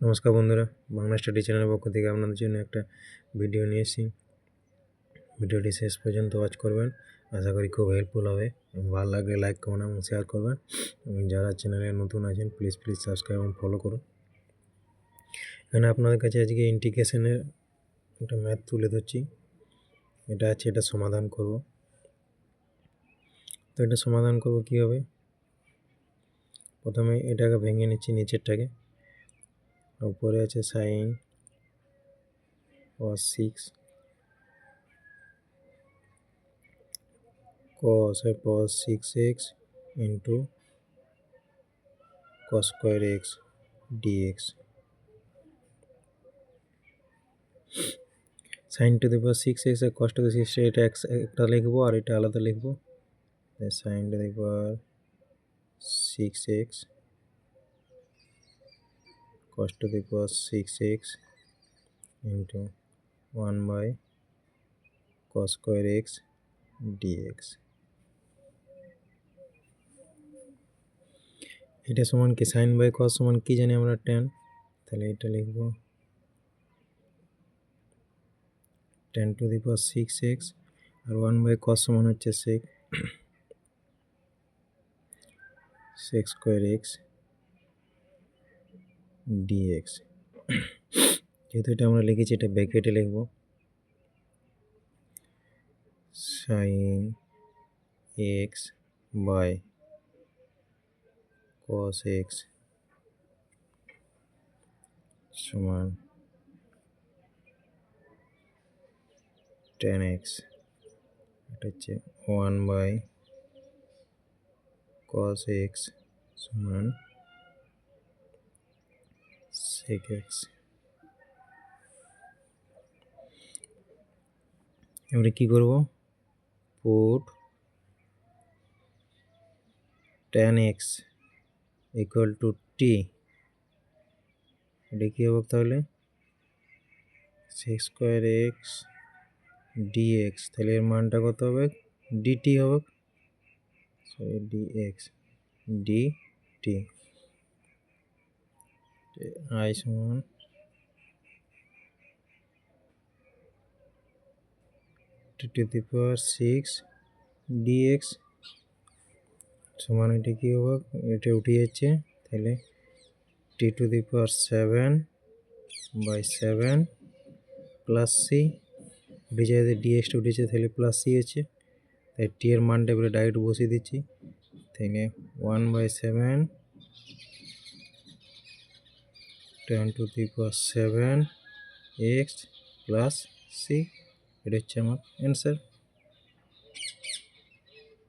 নমস্কার বন্ধুরা, বাংলা স্টাডি চ্যানেলের পক্ষ থেকে আপনাদের জন্য একটা ভিডিও নিয়ে এসেছি। ভিডিওটি শেষ পর্যন্ত ওয়াচ করবেন, আশা করি খুব হেল্পফুল হবে এবং ভালো লাগলে লাইক কমেন্ট এবং শেয়ার করবেন এবং যারা চ্যানেলে নতুন আছেন প্লিজ সাবস্ক্রাইব এবং ফলো করুন। এখানে আপনাদের কাছে আজকে ইন্টিগ্রেশনের একটা ম্যাথ তুলে ধরছি। এটা সমাধান করব। তো এটা সমাধান করব কীভাবে, প্রথমে এটাকে ভেঙে নিচ্ছি, নিচেরটাকে। উপরে আছে sine cos 6 cos 6x into cos square x dx। Sine to the power 6x আর cos টু দি 6 এটা একটা লিখবো আর এটা আলাদা লিখবো। Sine to the power 6x cos to the power 6x into 1 by cos square x dx। এটা সমান কি, সাইন বাই cos সমান কি জানি আমরা, tan। তাহলে এটা লিখবো tan to the power 6x আর 1 বাই cos সমান হচ্ছে sec square x dx। যেহেতু এটা আমরা লিখেছি, এটা ব্র্যাকেটে লিখবো sin x by cos x সমান tan x। এটা হচ্ছে 1 বাই cos x সমান sec x। এবারে কি করব, put tan x equal to t। এটা কি হবে তাহলে sec স্কোয়ার x dx। তাহলে এর মানটা কত হবে, dt হবে, সরি dx dt। I সমান t to the power 6 dx সমান, এটা কি হবে, এটা উঠে যাচ্ছে, তাহলে t to the power 7 by 7 plus C. উঠে যায়, ডিএক্সটা উঠেছে, তাহলে প্লাস সি হচ্ছে। তাই টি এর মানটা এবারে ডাইরেক্ট বসিয়ে দিচ্ছি। তাহলে 1 by 7 tan to the power 7 x plus C. এটা হচ্ছে আমার অ্যান্সার।